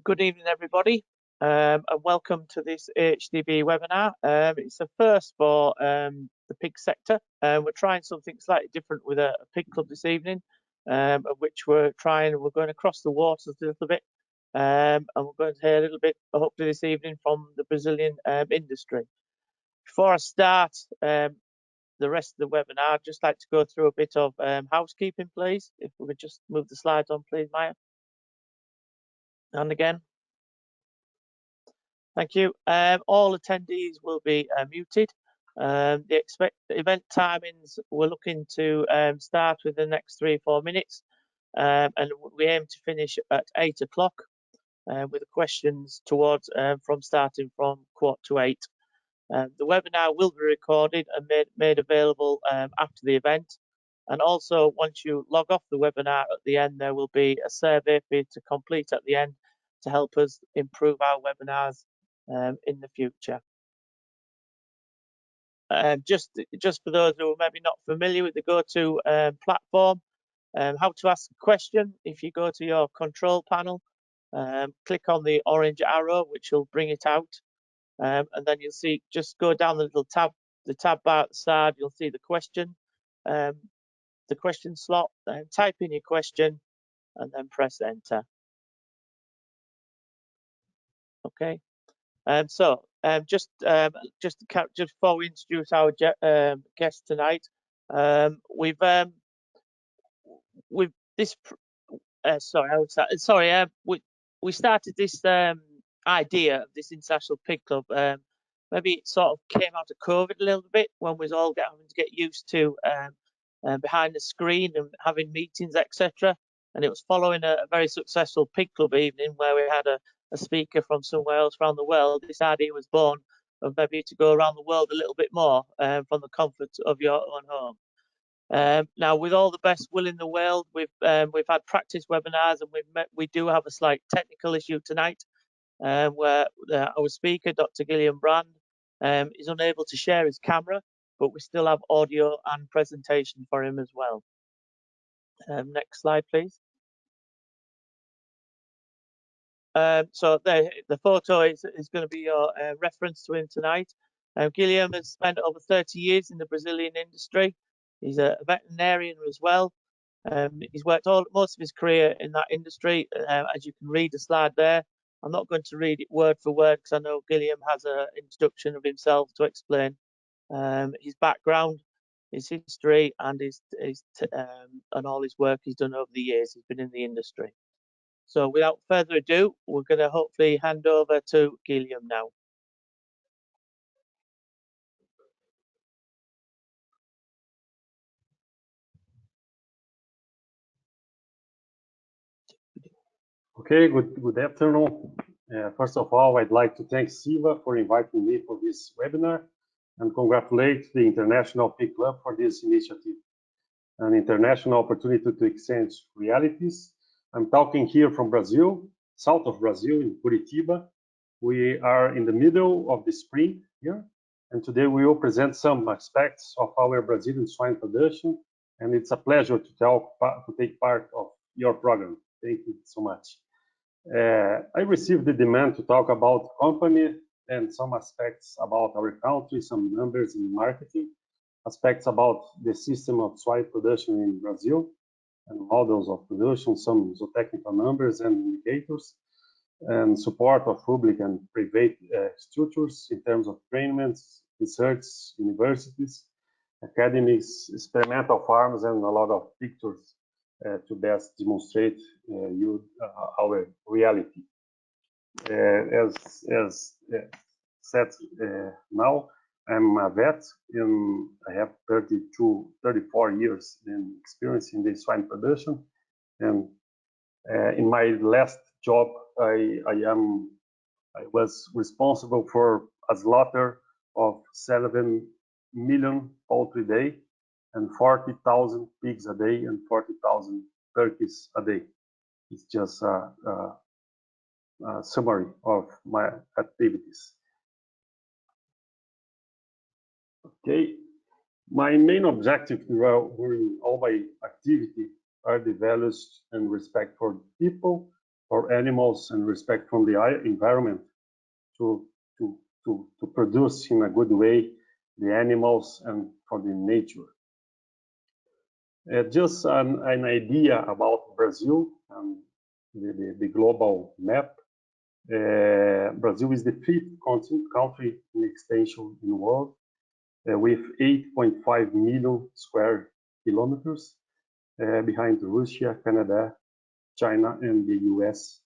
Good evening, everybody, and welcome to this HDB webinar. It's the first for the pig sector. We're trying something slightly different with a pig club this evening, of which we're going across the waters a little bit, and we're going to hear a little bit, hopefully this evening, from the Brazilian industry. Before I start the rest of the webinar, I'd just like to go through a bit of housekeeping, please. If we could just move the slides on, please, Maya. And again. Thank you. All attendees will be muted. The event timings, we're looking to start with the next 3 or 4 minutes, and we aim to finish at 8 o'clock with the questions towards starting from 7:45. The webinar will be recorded and made available after the event. And also, once you log off the webinar at the end, there will be a survey for you to complete at the end to help us improve our webinars in the future. Just for those who are maybe not familiar with the GoTo platform, how to ask a question: if you go to your control panel, click on the orange arrow, which will bring it out, and then you'll see, just go down the little tab, the tab bar at the side, you'll see the question slot, type in your question, and then press enter. Okay. Just before we introduce our guest tonight, we started this idea of this international pig club. Maybe it sort of came out of COVID a little bit, when we was all having to get used to behind the screen and having meetings, etc. And it was following a very successful pig club evening where we had a speaker from somewhere else around the world. This idea was born of maybe to go around the world a little bit more from the comfort of your own home. Now, with all the best will in the world, we've had practice webinars, and we do have a slight technical issue tonight, where our speaker, Dr. Guilherme Brandt, is unable to share his camera, but we still have audio and presentation for him as well. Next slide, please. So the photo is going to be your reference to him tonight. Guilherme has spent over 30 years in the Brazilian industry. He's a veterinarian as well. He's worked most of his career in that industry, as you can read the slide there. I'm not going to read it word for word because I know Guilherme has an introduction of himself to explain his background, his history, and and all his work he's done over the years. He's been in the industry. So without further ado, we're going to hopefully hand over to Guilherme now. Okay, good afternoon. First of all, I'd like to thank Siva for inviting me for this webinar and congratulate the International Pig Club for this initiative, an international opportunity to exchange realities. I'm talking here from Brazil, south of Brazil, in Curitiba. We are in the middle of the spring here, and today we will present some aspects of our Brazilian swine production, and it's a pleasure to take part of your program. Thank you so much. I received the demand to talk about the company and some aspects about our country, some numbers in marketing, aspects about the system of swine production in Brazil, and models of production, some zootechnical numbers and indicators, and support of public and private structures in terms of trainings, research, universities, academics, experimental farms, and a lot of pictures to best demonstrate our reality. As said, now I'm a vet, and I have 34 years in experience in the swine production. And in my last job, I was responsible for a slaughter of 7 million poultry a day, and 40,000 pigs a day, and 40,000 turkeys a day. It's just a summary of my activities. Okay, my main objective during all my activity are the values and respect for people for animals and respect from the environment to produce in a good way the animals and for the nature. Just an idea about Brazil and the global map. Brazil is the fifth country in extension in the world, with 8.5 million square kilometers, behind Russia, Canada, China, and the US.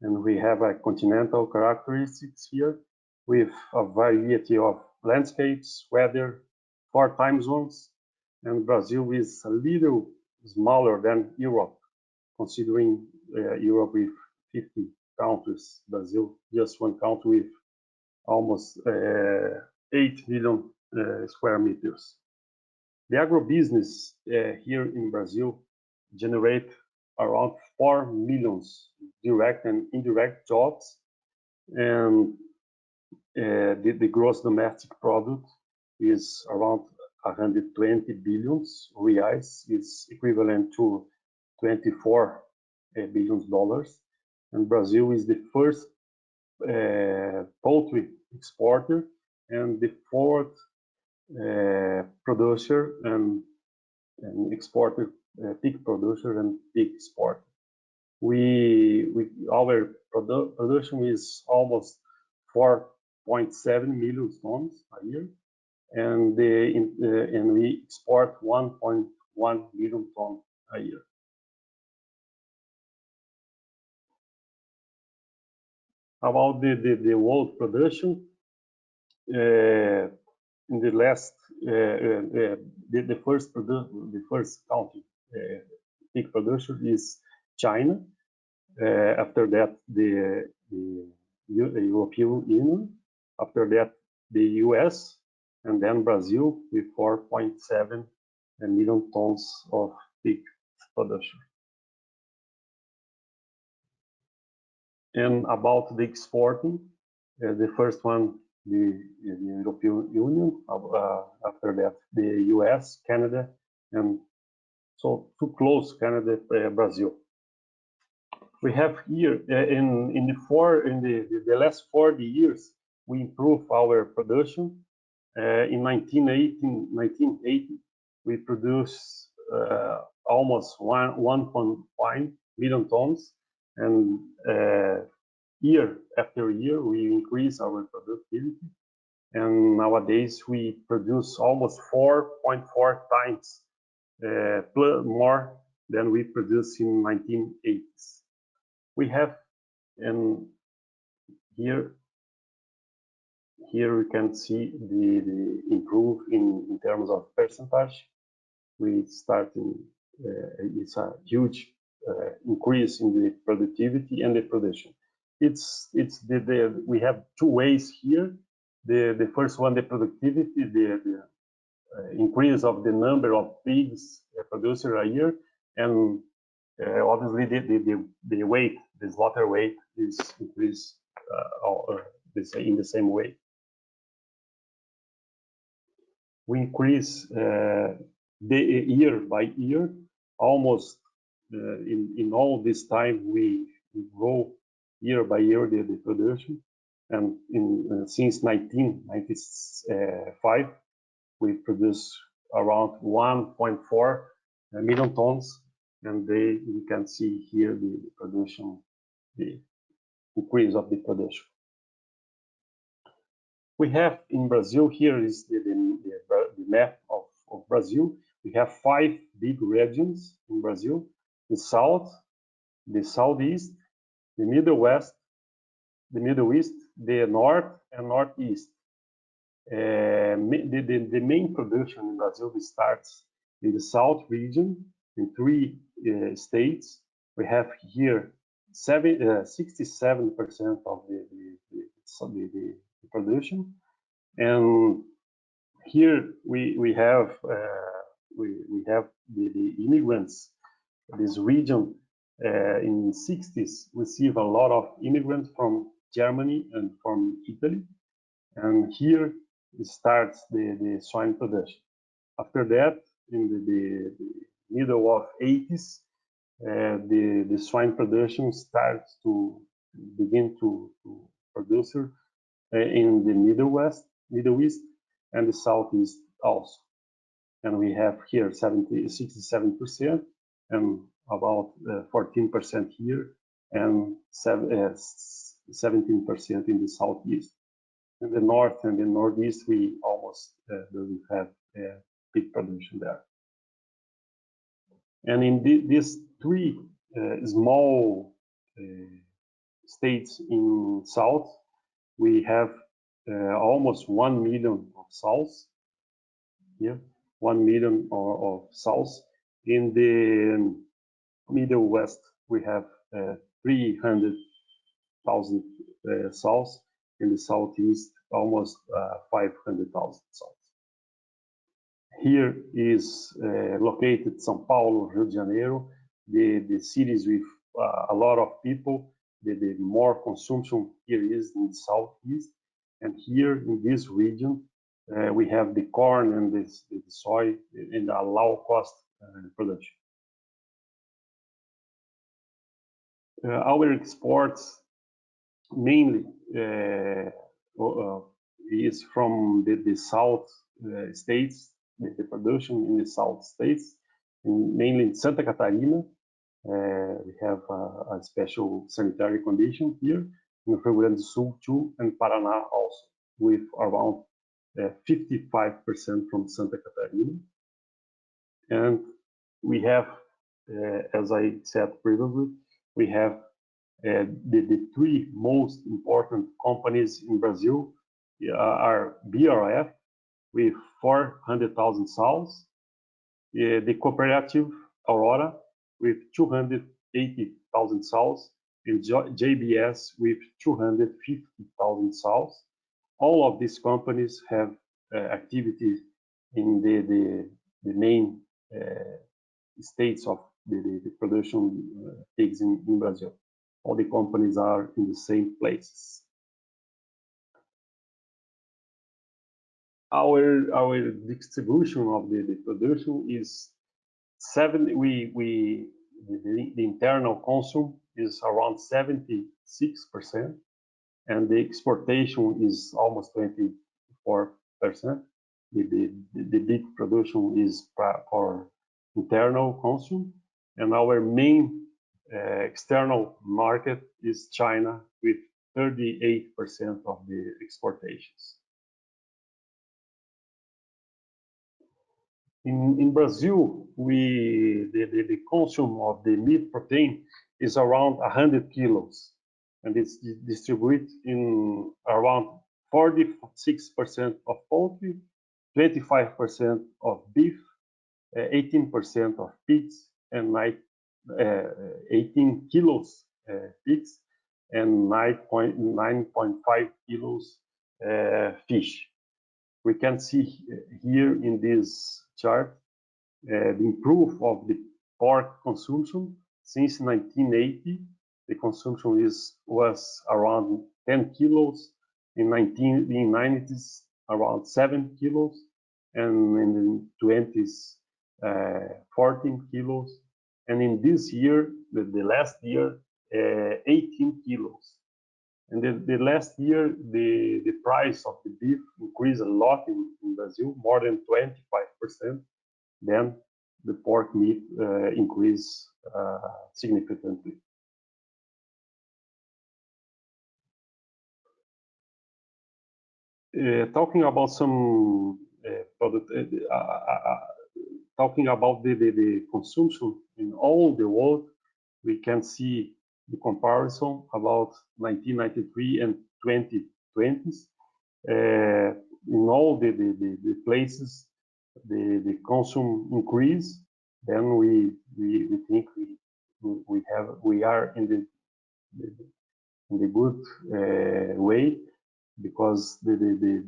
And we have a continental characteristics here with a variety of landscapes, weather, 4 time zones, and Brazil is a little smaller than Europe, considering Europe with 50 countries, Brazil just one country with almost 8 million square meters. The agribusiness here in Brazil generate around 4 million direct and indirect jobs, and the gross domestic product is around 120 billion reais, is equivalent to $24 billion. And Brazil is the first poultry exporter and the fourth producer and exporter, pig producer and pig exporter. Our production is almost 4.7 million tons a year, and we export 1.1 million tons a year. About the world production, in the last the first country pig producer is China. After that, the European Union. After that, the US, and then Brazil with 4.7 million tons of pig production. And about the exporting, the first one, the European Union, after that, the US, Canada, and so too close, Canada, Brazil. We have here in the last 40 years, we improved our production. In 1980, we produced almost 1.5 million tons, and year after year we increase our productivity, and nowadays we produce almost 4.4 times more than we produced in 1980s. We have, and here we can see the improve in terms of percentage. We start it's a huge increase in the productivity and the production. We have two ways here. The first one, the productivity, the increase of the number of pigs produced a year, and obviously the weight, the slaughter weight, is increased in the same way. We increase the year by year, almost in all this time we grow year by year the production, and since 1995 we produce around 1.4 million tons, and you can see here the production, the increase of the production. We have in Brazil, here is the map of Brazil. We have 5 big regions in Brazil: the South, the Southeast, the Middle West, the Middle East, the North, and Northeast. The main production in Brazil starts in the South region in 3 states. We have here 67% of the production, and here we have the immigrants. This region in 60s receive a lot of immigrants from Germany and from Italy, and here it starts the swine production. After that, in the middle of 80s, the swine production starts to begin to produce in the Middle East, and the Southeast also. And we have here 67%, and about 14% here, and 17% in the Southeast. In the North and the Northeast, we almost don't have pig production there. And in these three small states in South, we have almost 1 million of sows. Here, 1 million of sows. In the Middle West, we have 300,000 sows. In the Southeast, almost 500,000 sows. Here is located São Paulo, Rio de Janeiro, the cities with a lot of people. The more consumption here is in the Southeast. And here in this region, we have the corn and the soy in a low cost production. Our exports mainly is from the South states, the production in the South states, mainly in Santa Catarina. We have a special sanitary condition here, in Rio Grande do Sul too, and Paraná also, with around 55% from Santa Catarina. And we have, as I said previously, we have the three most important companies in Brazil are BRF with 400,000 sows, the cooperative Aurora with 280,000 sows, and JBS with 250,000 sows. All of these companies have activities in the main states of the production pigs in Brazil. All the companies are in the same places. Our distribution of the production is the internal consumption is around 76%, and the exportation is almost 24%. The big production is for internal consumption, and our main external market is China with 38% of the exportations. In Brazil, the consumption of the meat protein is around 100 kilos, and it's distributed in around 46% of poultry, 25% of beef, 18% of pigs, and 18 kilos pigs, and 9.5 kilos fish. We can see here in this chart the improvement of the pork consumption since 1980. The consumption was around 10 kilos. In 1990s, around 7 kilos, and in the 20s, 14 kilos. And in this year, the last year, 18 kilos. And the last year, the price of the beef increased a lot in Brazil, more than 25%. Then the pork meat increased significantly. Talking about some talking about the consumption in all the world, we can see the comparison about 1993 and 2020s. In all the places, the consumption increase. Then we think we are in the good way, because the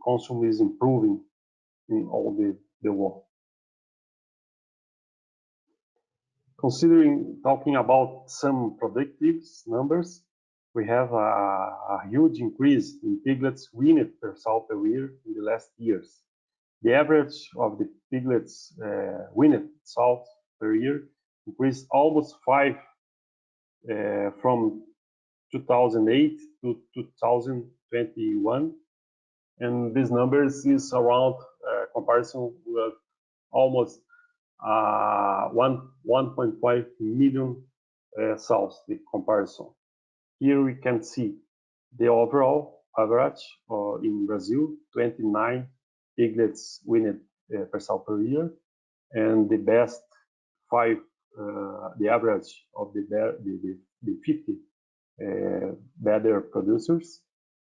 consumption is improving in all the world. Talking about some predictive numbers, we have a huge increase in piglets weaned per sow per year in the last years. The average of the piglets weaned sows per year increased almost 5 from 2008 to 2021, and these numbers is around comparison with almost 1.5 million sows. The comparison here we can see the overall average in Brazil, 29 piglets weaned per sow per year, and the best 5, the average of the 50 better producers,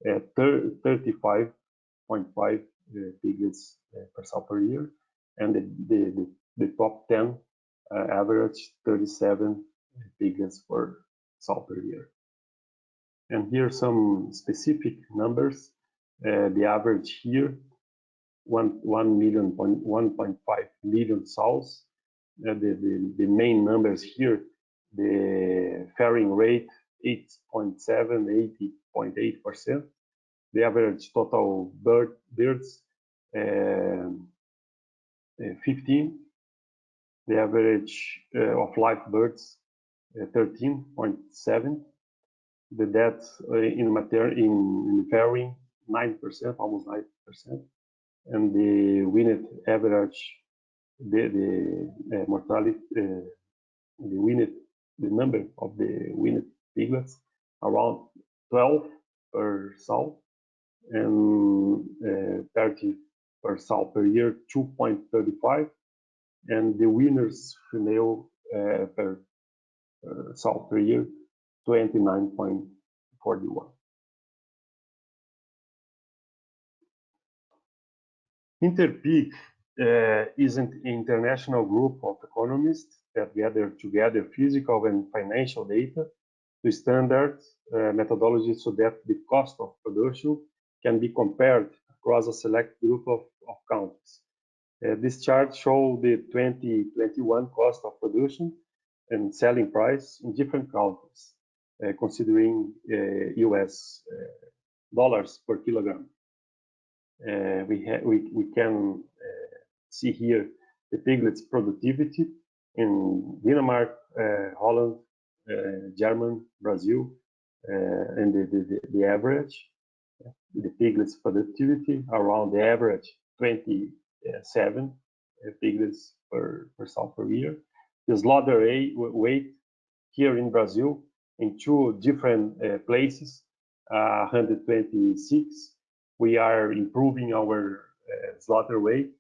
35.5 piglets per sow per year, and the top 10 average 37 piglets per sow per year. And here are some specific numbers. The average here, 1.5 million sows. The main numbers here, the fairing rate 8.7, 80.8%. The average total birds 15. The average of live birds 13.7. The deaths in fairing 9%, almost 9%, and the weaned average, the mortality, the number of the weaned piglets around 12 per sow, and 30 per sow per year, 2.35, and the weaners female per sow per year, 29.41. Interpig is an international group of economists that gather together physical and financial data to standard methodologies so that the cost of production can be compared across a select group of countries. This chart shows the 2021 cost of production and selling price in different countries, considering US dollars per kilogram. We can see here the piglets productivity in Denmark, Holland, Germany, Brazil, and the average. The piglets productivity around the average 27 piglets per sow per year. The slaughter weight here in Brazil in 2 different places, 126. We are improving our slaughter weight.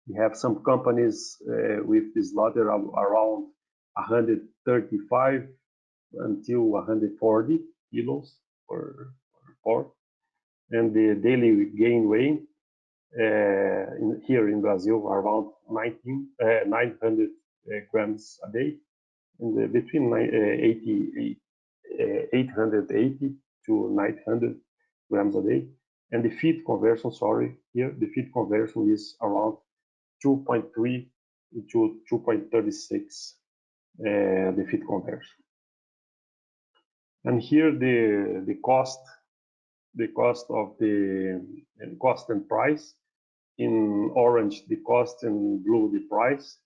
We have some companies with the slaughter around 135 until 140 kilos per pork, and the daily gain weight here in Brazil around 900 grams a day, and between 880 to 900 grams a day. And the feed conversion, here the feed conversion is around 2.3 to 2.36, the feed conversion. And here the cost of the cost and price. In orange the cost, and blue the price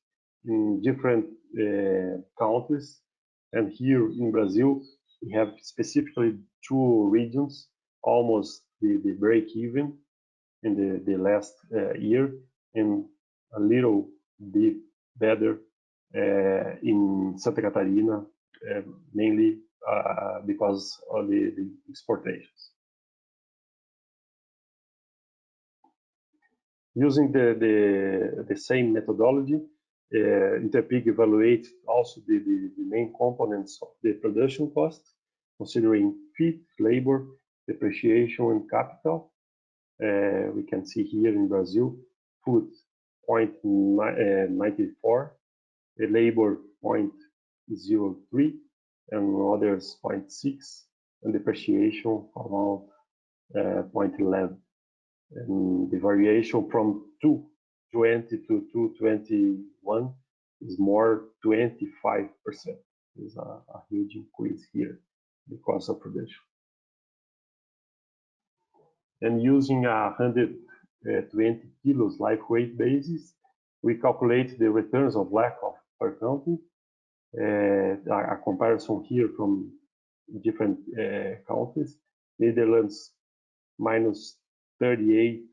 in different countries. And here in Brazil we have specifically 2 regions almost the break even in the last year, and a little bit better in Santa Catarina, mainly because of the exportations. Using the same methodology, Interpig evaluates also the main components of the production cost, considering feed, labor, depreciation, and capital. We can see here in Brazil, food 0.94, the labor 0.03, and others 0.6, and depreciation around 0.11. And the variation from 220 to 221 is more 25%. There's a huge increase here in the cost of production. And using 120 kilos live weight basis, we calculate the returns of lack of per country. A comparison here from different countries. Netherlands minus 38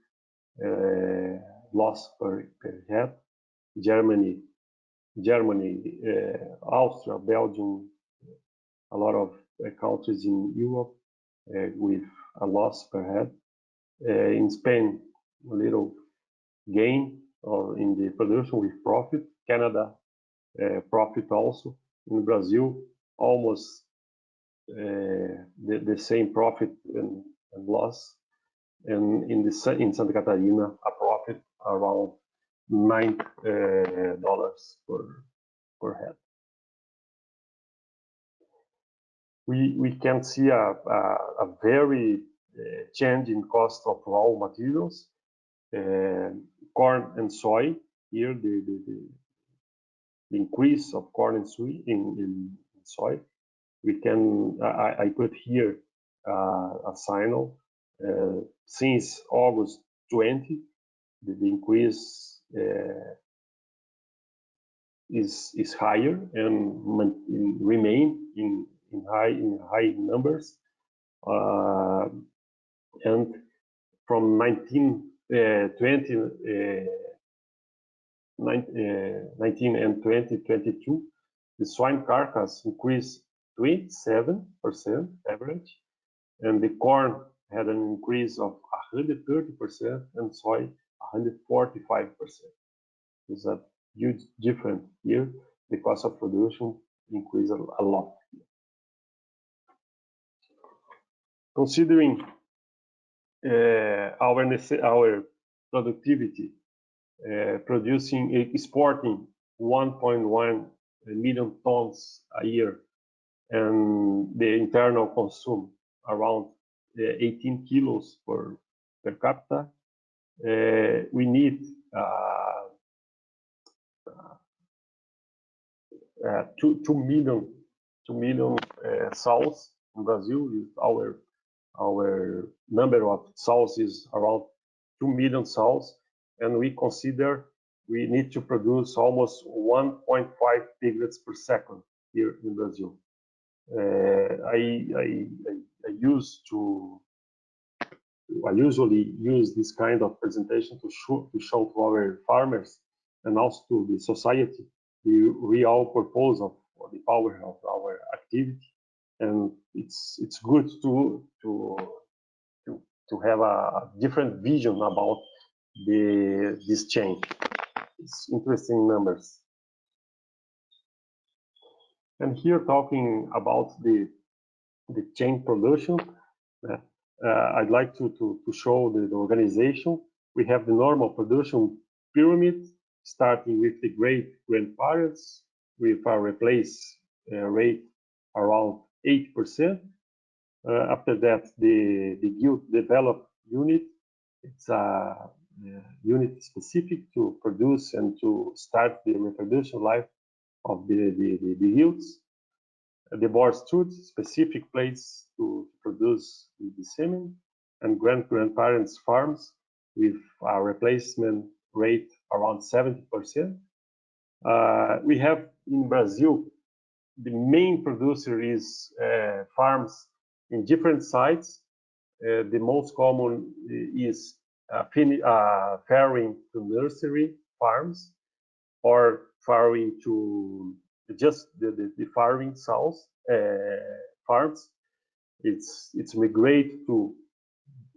loss per head. Germany, Austria, Belgium, a lot of countries in Europe with a loss per head. In Spain, a little gain in the production with profit. Canada, profit also. In Brazil, almost the same profit and loss. And in Santa Catarina, a profit around $9 per head. We can see a very changing cost of raw materials, corn and soy. Here, the increase of corn and soy in soy. We can I put here a signal since August 20. The increase is higher and remain in high numbers, and from 19 and 2022, the swine carcass increased 27% average, and the corn had an increase of 130% and soy 145%. There's a huge difference here. The cost of production increased a lot. Considering our productivity, exporting 1.1 million tons a year, and the internal consume around 18 kilos per capita, we need 2 million sows in Brazil. Our number of sows is around 2 million sows, and we consider we need to produce almost 1.5 piglets per second here in Brazil. I usually use this kind of presentation to show to our farmers and also to the society the real purpose of the power of our activity, and it's good to have a different vision about this change. It's interesting numbers. And here talking about the chain production, I'd like to show the organization. We have the normal production pyramid, starting with the great grandparents with a replace rate around 8%. After that, the guild developed unit. It's a unit specific to produce and to start the reproduction life of the guilds. The boar stud, specific place to produce the semen, and grandparents farms with a replacement rate around 70%. We have in Brazil, the main producer is farms in different sites. The most common is farrowing to nursery farms, or farrowing to just the farrowing sows farms. It's migrate to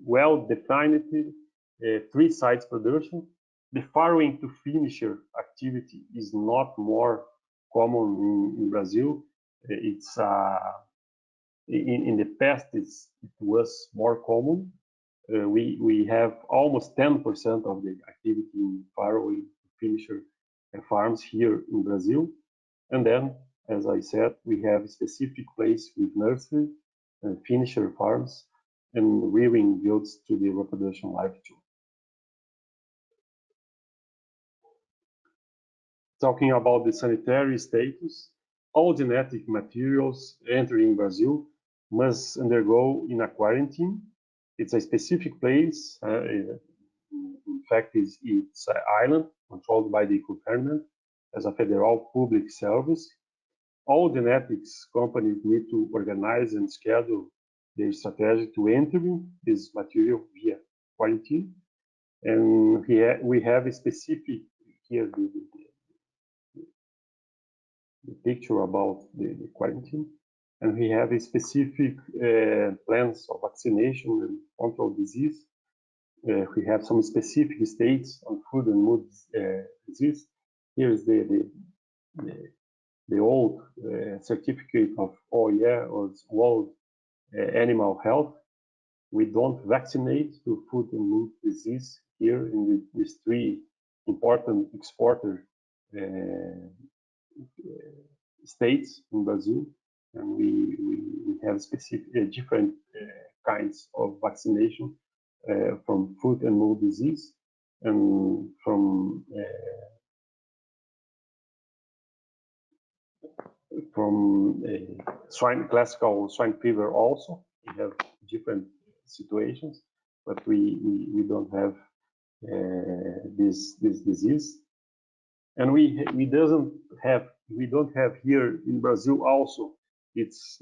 well-defined 3 sites production. The farrowing to finisher activity is not more common in Brazil. It's in the past it was more common. We have almost 10% of the activity in farrowing finisher farms here in Brazil, and then, as I said, we have a specific place with nursery and finisher farms and rearing guilds to the reproduction life too. Talking about the sanitary status, all genetic materials entering Brazil must undergo in a quarantine. It's a specific place. In fact, it's an island controlled by the government as a federal public service. all genetics companies need to organize and schedule their strategy to entering this material via quarantine. And we have a specific here the picture about the quarantine, and we have a specific plans of vaccination and control disease. We have some specific states on food and mood disease. Here is the old certificate of OIE, or World Animal Health. We don't vaccinate to food and mood disease here in these three important exporter states in Brazil, and we have specific different kinds of vaccination from food and mood disease, and from classical swine fever also. We have different situations, but we don't have this disease, and we don't have here in Brazil also. It's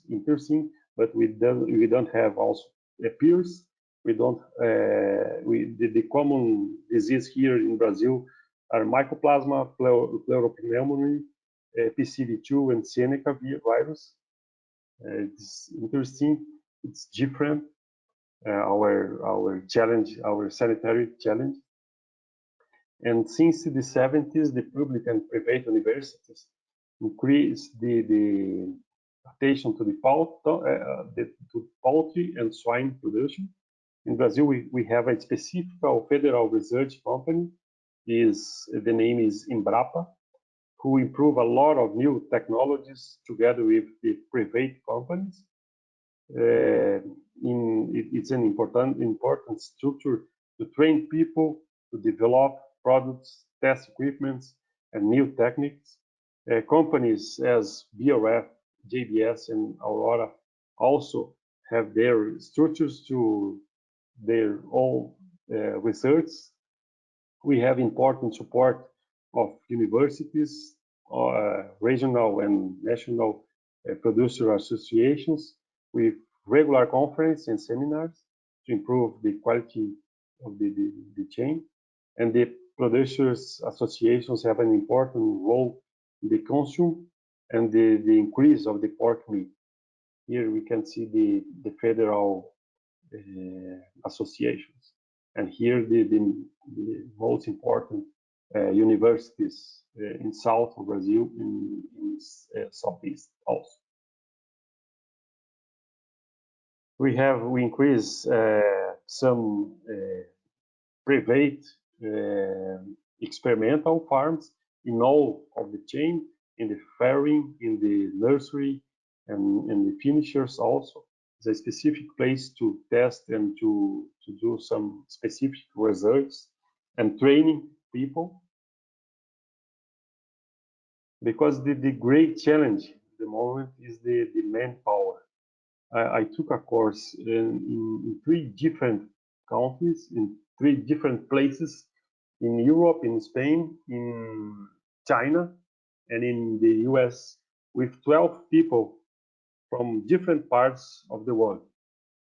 interesting, but we don't have also peers. We don't the common disease here in Brazil are Mycoplasma, Pleuropneumonia, PCV2, and Seneca virus. It's interesting. It's different. Our challenge, our sanitary challenge. And since the 70s, the public and private universities increased the attention to the poultry and swine production. In Brazil, we have a specific federal research company. The name is Embrapa, who improve a lot of new technologies together with the private companies. It's an important structure to train people, to develop products, test equipments, and new techniques. Companies as BRF, JBS, and Aurora also have their structures to their own research. We have important support of universities, regional and national producer associations, with regular conferences and seminars to improve the quality of the chain. And the producers associations have an important role in the consume and the increase of the pork meat. Here we can see the federal associations, and here the most important universities in south of Brazil, in southeast also. We increase some private experimental farms in all of the chain, in the farming, in the nursery, and the finishers also. It's a specific place to test and to do some specific results and training people. Because the great challenge at the moment is the manpower. I took a course in 3 different countries, in 3 different places, in Europe, in Spain, in China, and in the US, with 12 people from different parts of the world,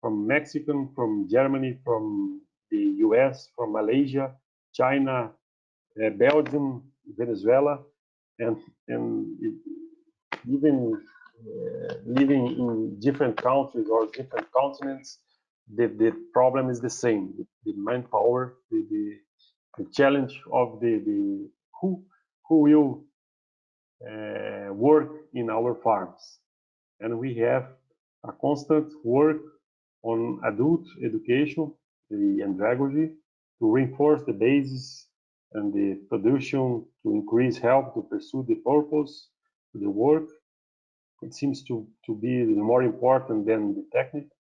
from Mexico, from Germany, from the US, from Malaysia, China, Belgium, Venezuela, and even living in different countries or different continents, the problem is the same. The manpower, the challenge of the who will work in our farms. And we have a constant work on adult education, the andragogy, to reinforce the basis and the production, to increase help to pursue the purpose, to the work. It seems to be more important than the technique,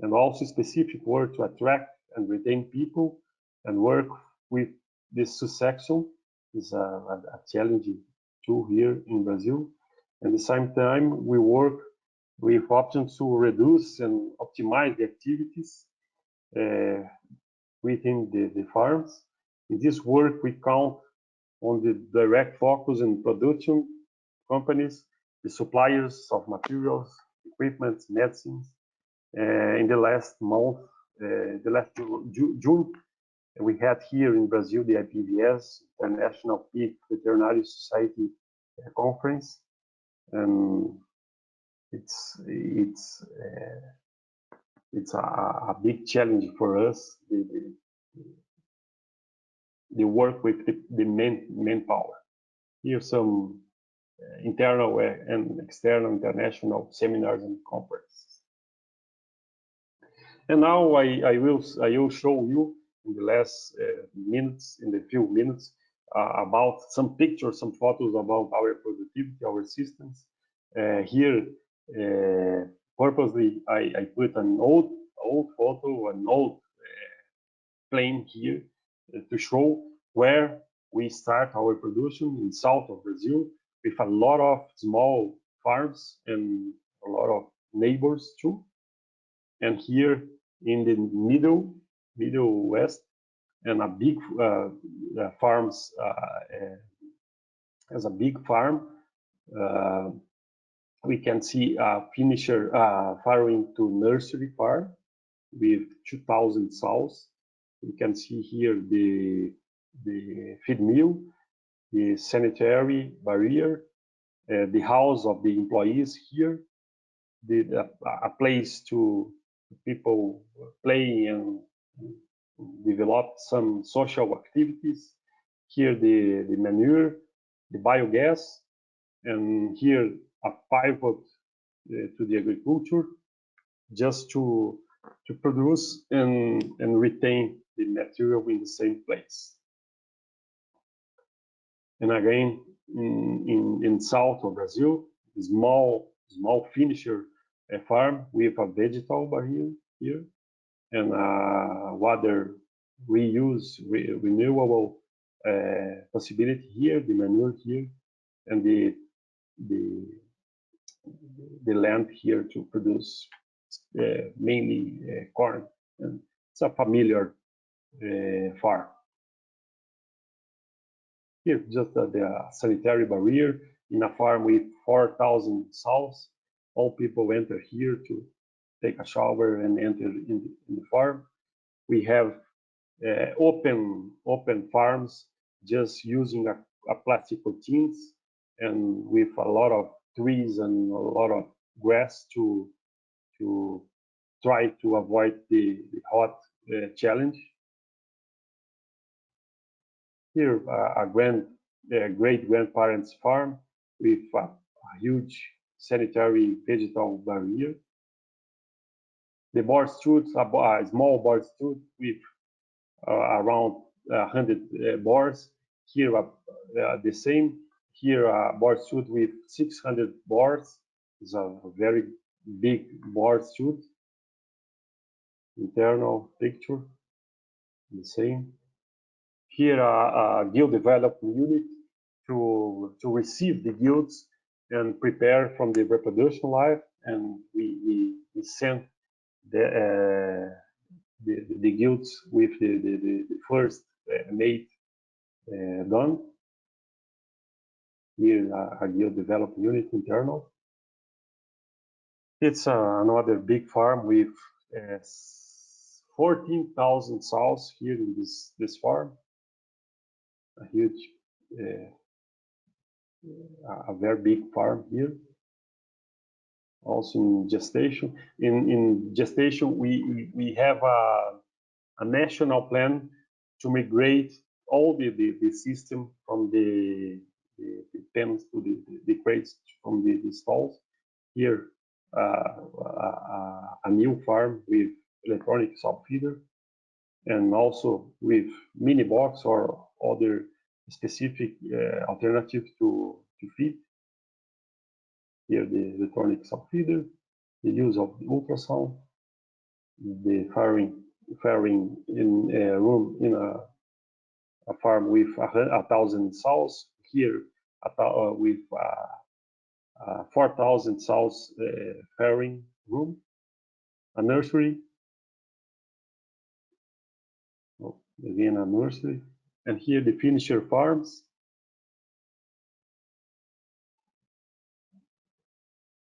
and also specific work to attract and retain people, and work with this succession is a challenging tool here in Brazil. At the same time, we work with options to reduce and optimize the activities within the farms. In this work, we count on the direct focus in production companies the suppliers of materials, equipment, medicines. In the last month, the last June, we had here in Brazil the IPVS, International Pig Veterinary Society conference, and it's a big challenge for us. The work with the manpower. Here some internal and external international seminars and conferences. And now I will show you in the last few minutes about some pictures, some photos about our productivity, our systems. Here, purposely, I put an old photo, an old plane here to show where we start our production in south of Brazil with a lot of small farms and a lot of neighbors too. And here in the middle west, and a big farms as a big farm. We can see a finisher farming to nursery farm with 2,000 sows. You can see here the feed mill, the sanitary barrier, the house of the employees here, a place to people play and develop some social activities. Here the manure, the biogas, and here a pivot to the agriculture, just to produce and retain the material in the same place. And again, in south of Brazil, small finisher farm with a vegetal barrier here, and water reuse, renewable possibility here, the manure here, and the land here to produce mainly corn. And it's a familiar farm. Here, just the sanitary barrier in a farm with 4,000 sows. All people enter here to take a shower and enter in the farm. We have open farms just using a plastic routines and with a lot of trees and a lot of grass to try to avoid the hot challenge. Here, a great grandparents' farm with a huge sanitary vegetal barrier. The board stoods, a small board stood with around 100 boards. Here, the same. Here, a board stood with 600 boards. It's a very big board stood. Internal picture, the same. Here, a guild development unit to receive the guilds and prepare from the reproduction life, and we send the guilds with the first mate done. Here, a guild development unit internal. It's another big farm with 14,000 sows here in this farm. A huge, a very big farm here. Also in gestation. In gestation, we have a national plan to migrate all the system from the pens to the crates from the stalls. Here, a new farm with electronic salt feeder, and also with mini box or other specific alternatives to feed. Here, the electronic salt feeder, the use of the ultrasound, the farming in a room in a farm with 1,000 sows. Here, with 4,000 sows farming room, a nursery. Again, a nursery. And here the finisher farms.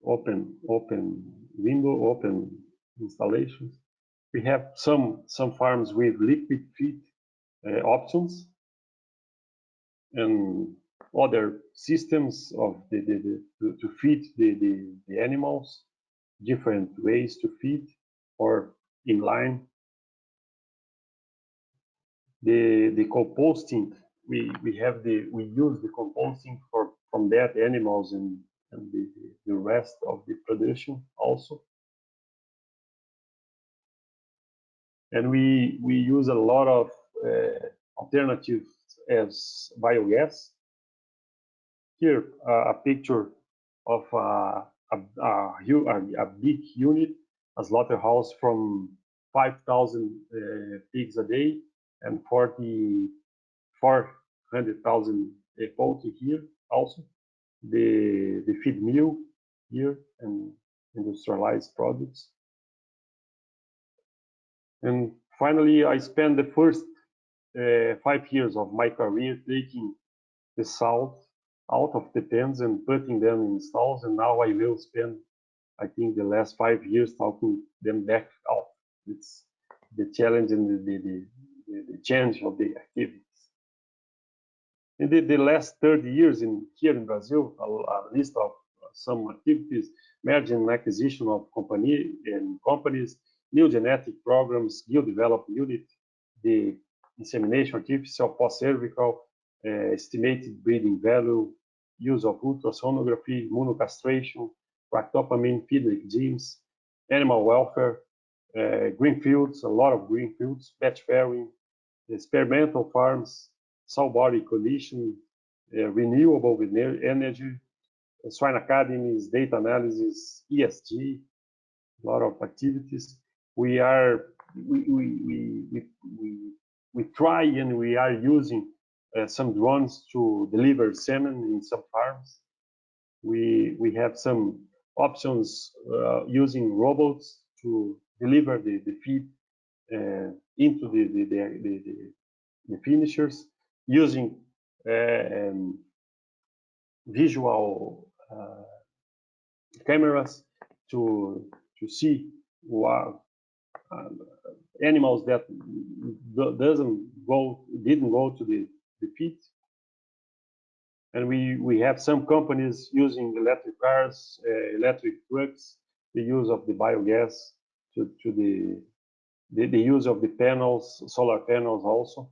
open window, open installations. We have some farms with liquid feed options and other systems of to feed the animals, different ways to feed or in line. The composting, we use the composting from dead animals and the rest of the production also. And we use a lot of alternatives as biogas. Here, a picture of a big unit, a slaughterhouse from 5,000 pigs a day and 400,000 poultry here also. The feed mill here and industrialized products. And finally, I spent the first 5 years of my career taking the salt out of the pens and putting them in stalls, and now I will spend, I think, the last 5 years taking them back out. It's the challenge and the change of the activities. In the last 30 years here in Brazil, a list of some activities, merger and acquisition of companies, new genetic programs, new development unit, the insemination, artificial post-cervical, estimated breeding value, use of ultrasonography, immunocastration, ractopamine, feedback genes, animal welfare, greenfields, a lot of greenfields, batch farming, experimental farms, sow body condition, renewable energy, swine academies, data analysis, ESG, a lot of activities. We try and we are using some drones to deliver semen in some farms. We have some options using robots to deliver the feed into the finishers, using visual cameras to see what animals that didn't go to the feed. And we have some companies using electric cars, electric trucks, the use of the biogas to the use of the panels, solar panels also,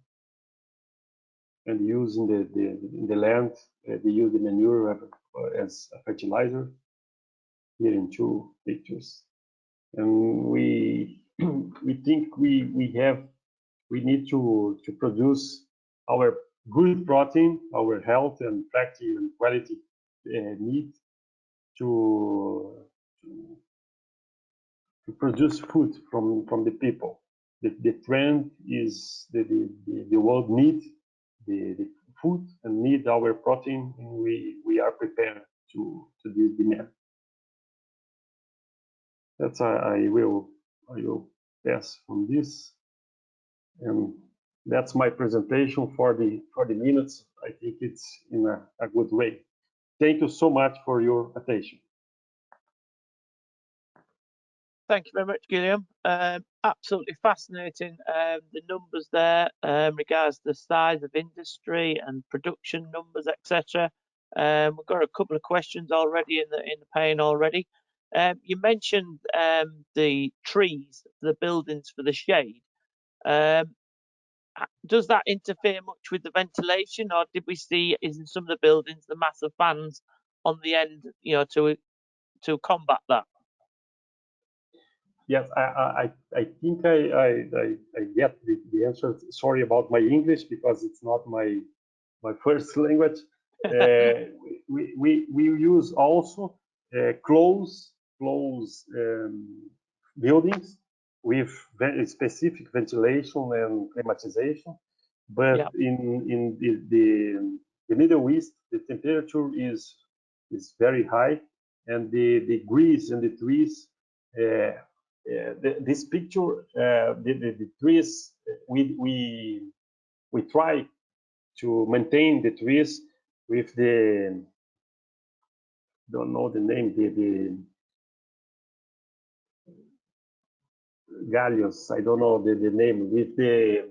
and using the land, they use the manure as a fertilizer. Here in 2 pictures, and we think we need to produce our good protein, our health and practice and quality need to produce food from the people. The trend is the world need the food and need our protein, and we are prepared to this demand. That's I will pass on this, and that's my presentation for the minutes. I think it's in a good way. Thank you so much for your attention. Thank you very much, Guilherme. Absolutely fascinating. The numbers there regards the size of industry and production numbers, etc. We've got a couple of questions already in the pane already. You mentioned the trees, the buildings for the shade. Does that interfere much with the ventilation, or did we see in some of the buildings the massive fans on the end, to combat that? Yes, I think I get the answer. Sorry about my English because it's not my first language. We use also close buildings with very specific ventilation and climatization, but in the Middle East, the temperature is very high, and the grease and the trees. This picture, the trees, we try to maintain the trees with the don't know the name, the gallios, I don't know the name, with the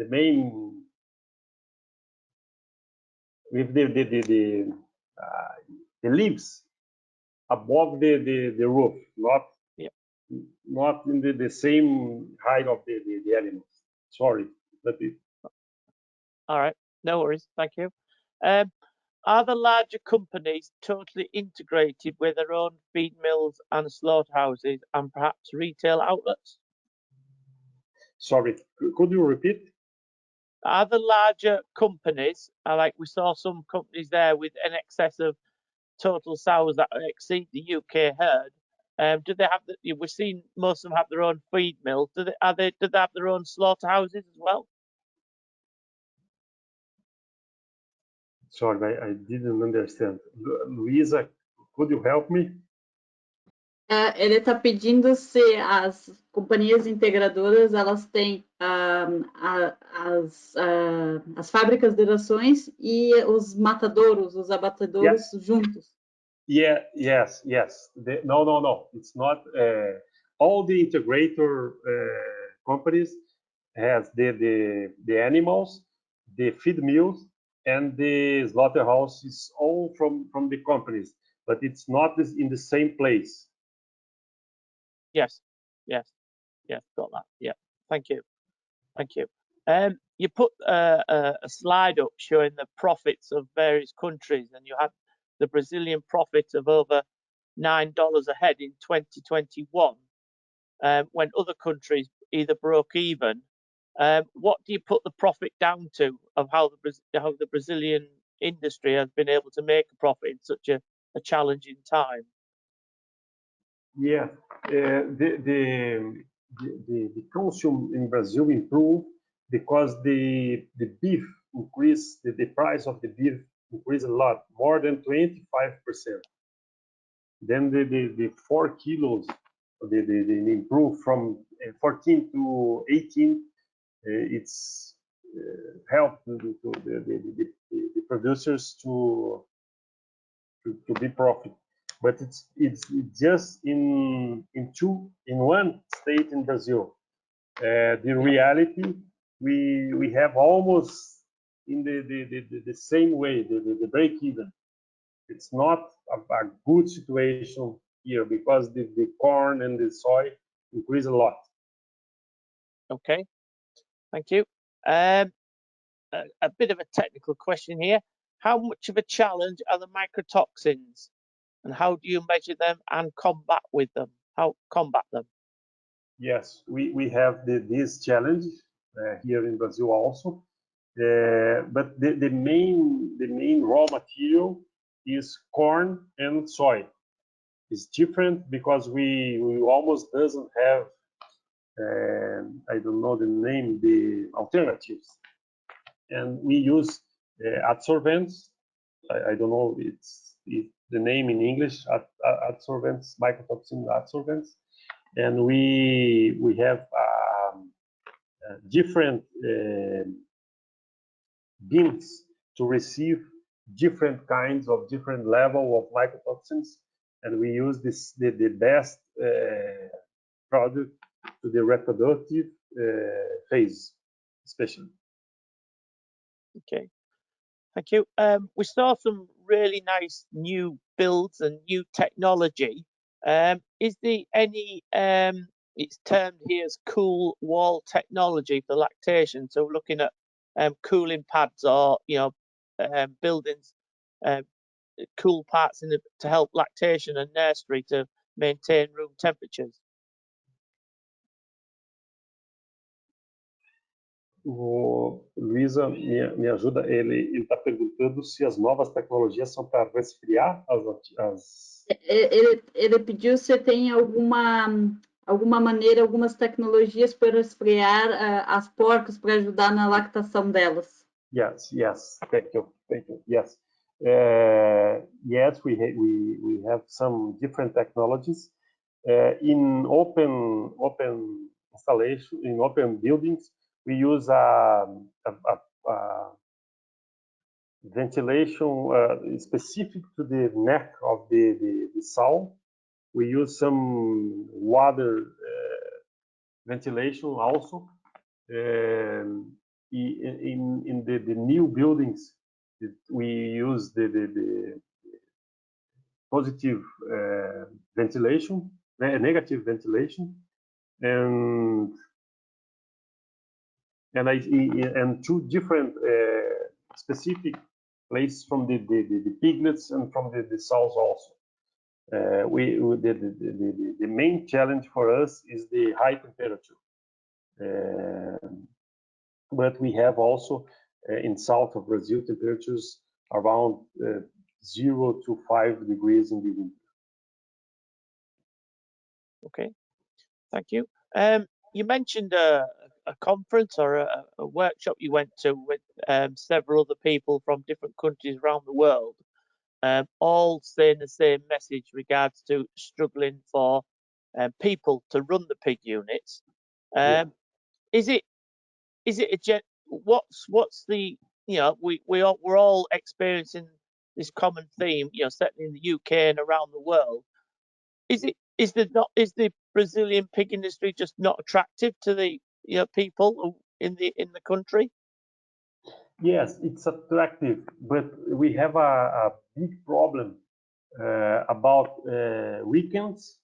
main, with the leaves above the roof, not not in the same height of the animals. Sorry, but All right, no worries, thank you. Are the larger companies totally integrated with their own feed mills and slaughterhouses and perhaps retail outlets? sorry, could you repeat? Are the larger companies, like we saw some companies there with an excess of total sows that exceed the UK herd, do they have we've seen most of them have their own feed mills. Do they have their own slaughterhouses as well? Sorry, I didn't understand. Luisa, could you help me? Ele está pedindo se as companhias integradoras elas têm as fábricas de rações e os matadouros, os abatedouros juntos. Yeah, yes. No. It's not. All the integrator companies has the animals, the feed mills, and the slaughterhouses, all from the companies, but it's not in the same place. Yes, got that. Yeah, thank you. You put a slide up showing the profits of various countries, and you had the Brazilian profit of over $9 a head in 2021, when other countries either broke even. What do you put the profit down to of how the Brazilian industry has been able to make a profit in such a challenging time? Yeah, the consume in Brazil improved because the beef increased, the price of the beef increased a lot, more than 25%. Then the 4 kilos, the improve from 14 to 18. It's helped the producers to be profit. But it's just in one state in Brazil. The reality we have almost in the same way, the break even. It's not a good situation here because the corn and the soy increase a lot. Okay, thank you. A bit of a technical question here. How much of a challenge are the mycotoxins, and how do you measure them and combat them? Yes, we have this challenge here in Brazil also, but the main raw material is corn and soy. It's different because we almost doesn't have I don't know the name, the alternatives, and we use adsorbents. I don't know it's the name in English, adsorbents, mycotoxin adsorbents, and we have different bins to receive different kinds of different level of mycotoxins, and we use the best product to the reproductive phase, especially. Okay, thank you. We saw some really nice new builds and new technology. Is there any, it's termed here as cool wall technology for lactation, so looking at cooling pads or buildings, cool parts to help lactation and nursery to maintain room temperatures? Luisa, me ajuda. Ele está perguntando se as novas tecnologias são para resfriar as... Ele pediu se tem alguma maneira, algumas tecnologias para resfriar as porcas para ajudar na lactação delas. Yes. Thank you. Yes. Yes, we have some different technologies in open installation, in open buildings. We use ventilation specific to the neck of the sow. We use some water ventilation also. In the new buildings, we use the positive ventilation, negative ventilation, and two different specific places from the piglets and from the sows also. The main challenge for us is the high temperature, but we have also in south of Brazil temperatures around 0 to 5 degrees in the winter. Okay, thank you. You mentioned a conference or a workshop you went to with several other people from different countries around the world, all saying the same message regards to struggling for people to run the pig units. Yeah. Is it what's the, you know, we're all experiencing this common theme, you know, certainly in the UK and around the world. Is the Brazilian pig industry just not attractive to the, you know, people in the country? Yes, it's attractive, but we have a big problem about weekends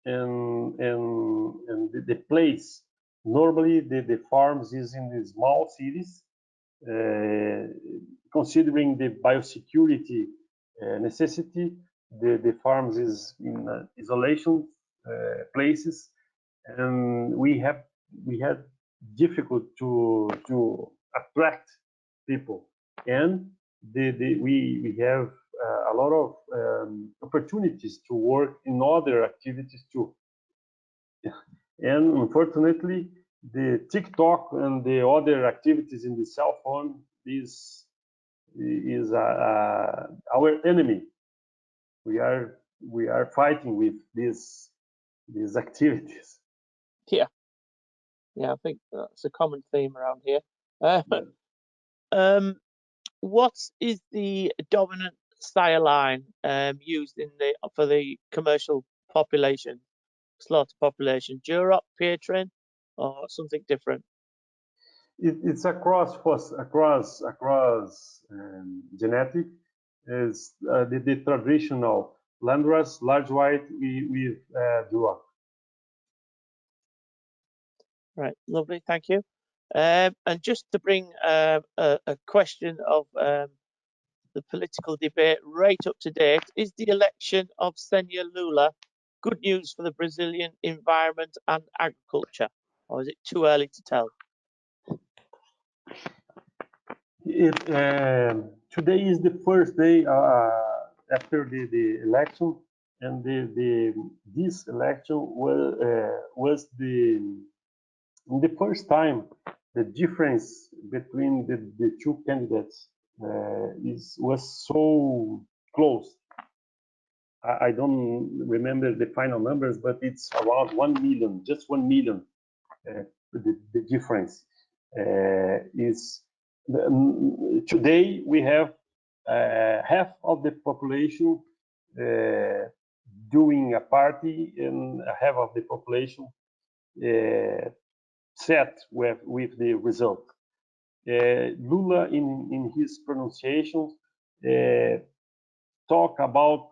and the place. Normally, the farms is in the small cities. Considering the biosecurity necessity, the farms is in isolation places, and we had difficult to attract people, and we have a lot of opportunities to work in other activities too. And unfortunately, the TikTok and the other activities in the cell phone is our enemy. We are fighting with these activities. Yeah, I think that's a common theme around here. What is the dominant sire line used for the commercial population, slaughter population? Duroc, Pietrin, or something different? It's across genetic. Is the traditional Landrace large white with Duroc. Right, lovely, thank you. And just to bring a question of the political debate right up to date, is the election of Senhor Lula good news for the Brazilian environment and agriculture, or is it too early to tell? Today is the first day after the election, and this election was the first time the difference between the two candidates was so close. I don't remember the final numbers, but it's around 1 million, just 1 million. The difference is today we have half of the population doing a party and half of the population set with the result. Lula, in his pronunciation, talk about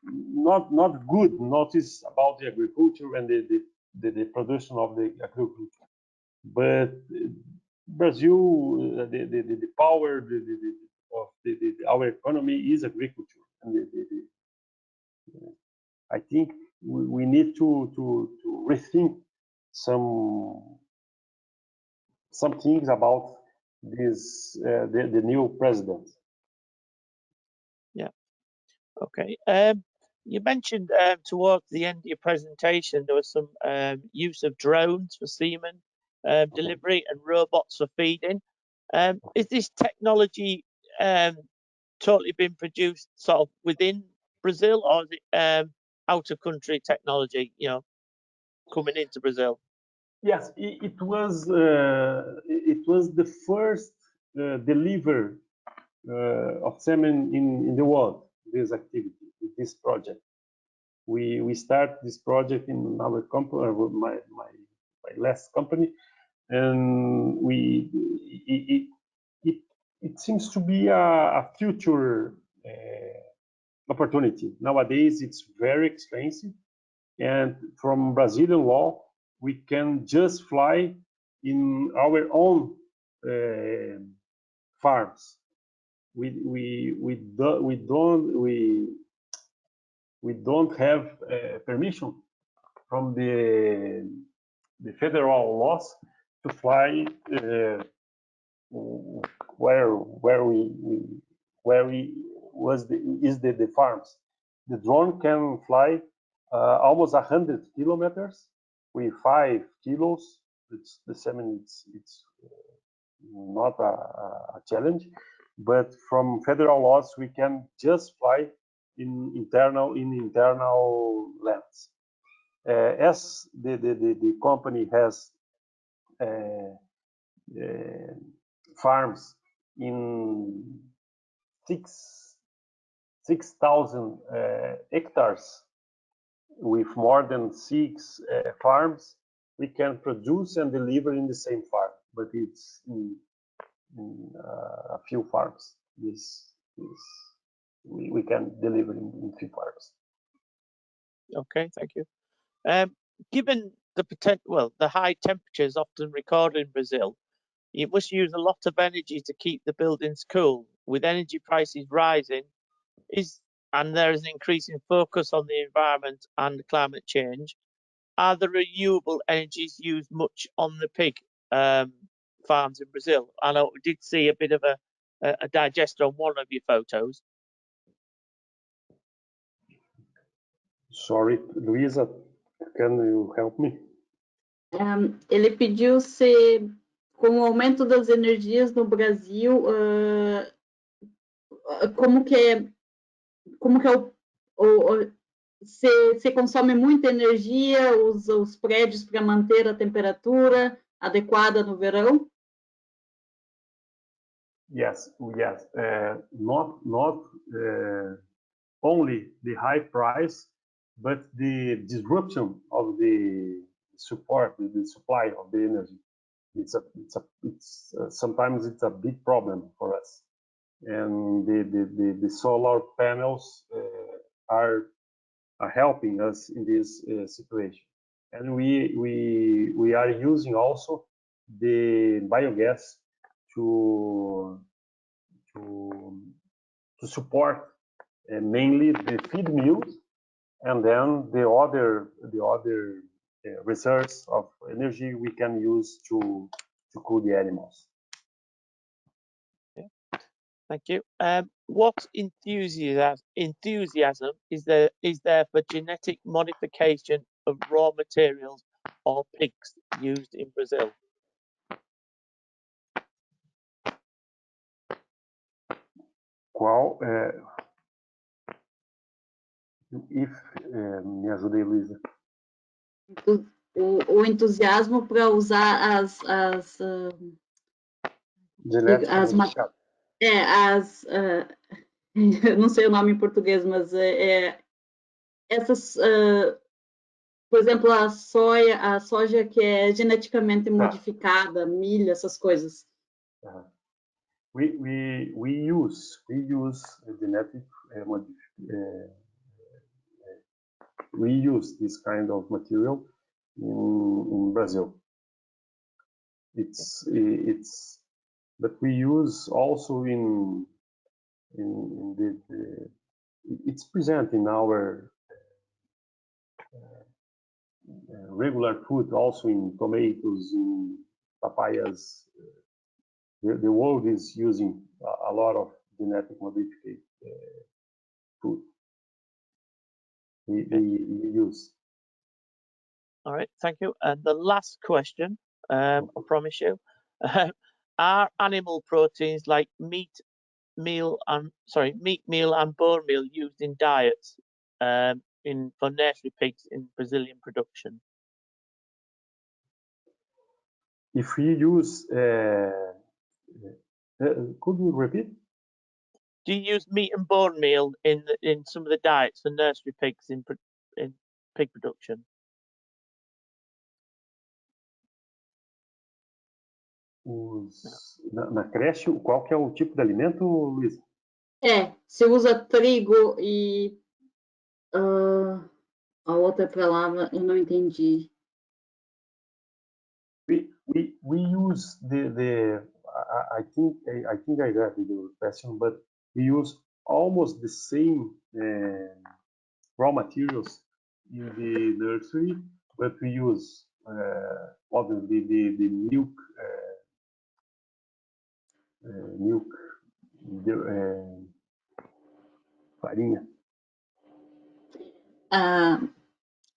not good notice about the agriculture and the production of the agriculture, but Brazil, the power of our economy is agriculture, and I think we need to rethink some things about this the new president. Yeah. Okay. You mentioned towards the end of your presentation there was some use of drones for semen delivery and robots for feeding. Is this technology totally been produced sort of within Brazil, or is it out of country technology, you know, coming into Brazil? Yes, it was the first deliver of semen in the world. This activity, this project. We start this project in our company, my last company, and it seems to be a future opportunity. Nowadays, it's very expensive, and from Brazilian law, we can just fly in our own farms. We don't have permission from the federal laws to fly where is the farms. The drone can fly almost 100 kilometers with 5 kilos. It's the semen. It's not a challenge, but from federal laws we can just fly in internal lands. As the company has farms in 6,000 hectares with more than 6 farms, we can produce and deliver in the same farm, but it's in a few farms. We can deliver in few farms. Okay, thank you. Given the high temperatures often recorded in Brazil, it must use a lot of energy to keep the buildings cool. With energy prices rising, and there is an increasing focus on the environment and climate change, are the renewable energies used much on the pig farms in Brazil? I know we did see a bit of a digester on one of your photos. Sorry, Luisa, can you help me? Ele pediu se, com o aumento das energias no Brasil, como que é se consome muita energia, os prédios para manter a temperatura adequada no verão? Yes. Not only the high price, but the disruption of the support, the supply of the energy. Sometimes it's a big problem for us, and the solar panels are helping us in this situation. And we are using also the biogas to support mainly the feed mills, and then the other reserves of energy we can use to cool the animals. Okay. Thank you. What enthusiasm is there for genetic modification of raw materials or pigs used in Brazil? Qual? Me ajuda aí, Luisa. O entusiasmo para usar eu não sei o nome em português, mas essas, por exemplo, a soja que é geneticamente modificada, milho, essas coisas. We use genetic we use this kind of material in Brazil. But we use also in the it's present in our regular food, also in tomatoes, in papayas. The world is using a lot of genetic modified food. We use. All right, thank you. And the last question, I promise you, are animal proteins like meat, meal, and bone meal used in diets for nursery pigs in Brazilian production? If we use Could you repeat? Do you use meat and bone meal in some of the diets for nursery pigs in pig production? Na creche, qual que é o tipo de alimento, Luiz? Se usa trigo e a outra palavra eu não entendi. We use I think I got the question, but we use almost the same raw materials in the nursery, but we use obviously the milk, farinha.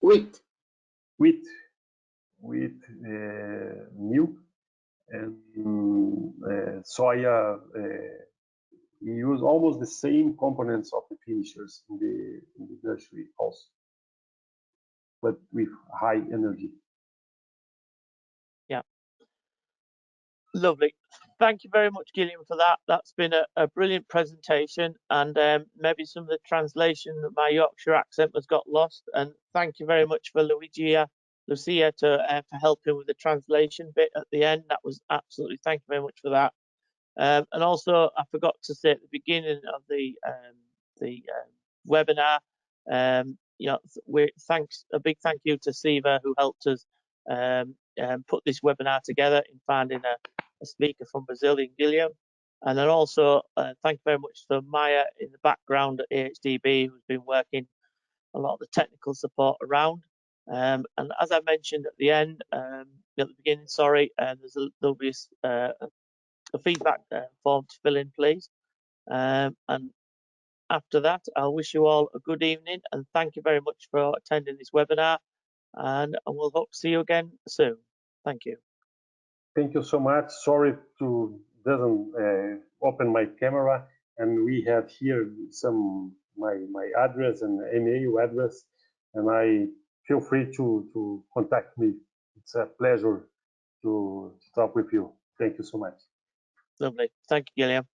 Wheat. With milk and soya. We use almost the same components of the finishers in the nursery also, but with high energy. Yeah. Lovely. Thank you very much, Guilherme, for that. That's been a brilliant presentation, and maybe some of the translation, my Yorkshire accent was got lost. And thank you very much for Lucia for helping with the translation bit at the end. That was absolutely, thank you very much for that. And also, I forgot to say at the beginning of the webinar, a big thank you to Siva, who helped us put this webinar together in finding a speaker from Brazilian, Guilherme. And then also, thank you very much to Maya in the background at AHDB, who's been working a lot of the technical support around. And as I mentioned at the end, at the beginning, sorry, there'll be a feedback form to fill in, please. And after that, I'll wish you all a good evening, and thank you very much for attending this webinar, and we'll hope to see you again soon. Thank you. Thank you so much. Sorry to doesn't open my camera, and we have here my address and email address, and I feel free to contact me. It's a pleasure to talk with you. Thank you so much. Lovely. Thank you, Guilherme.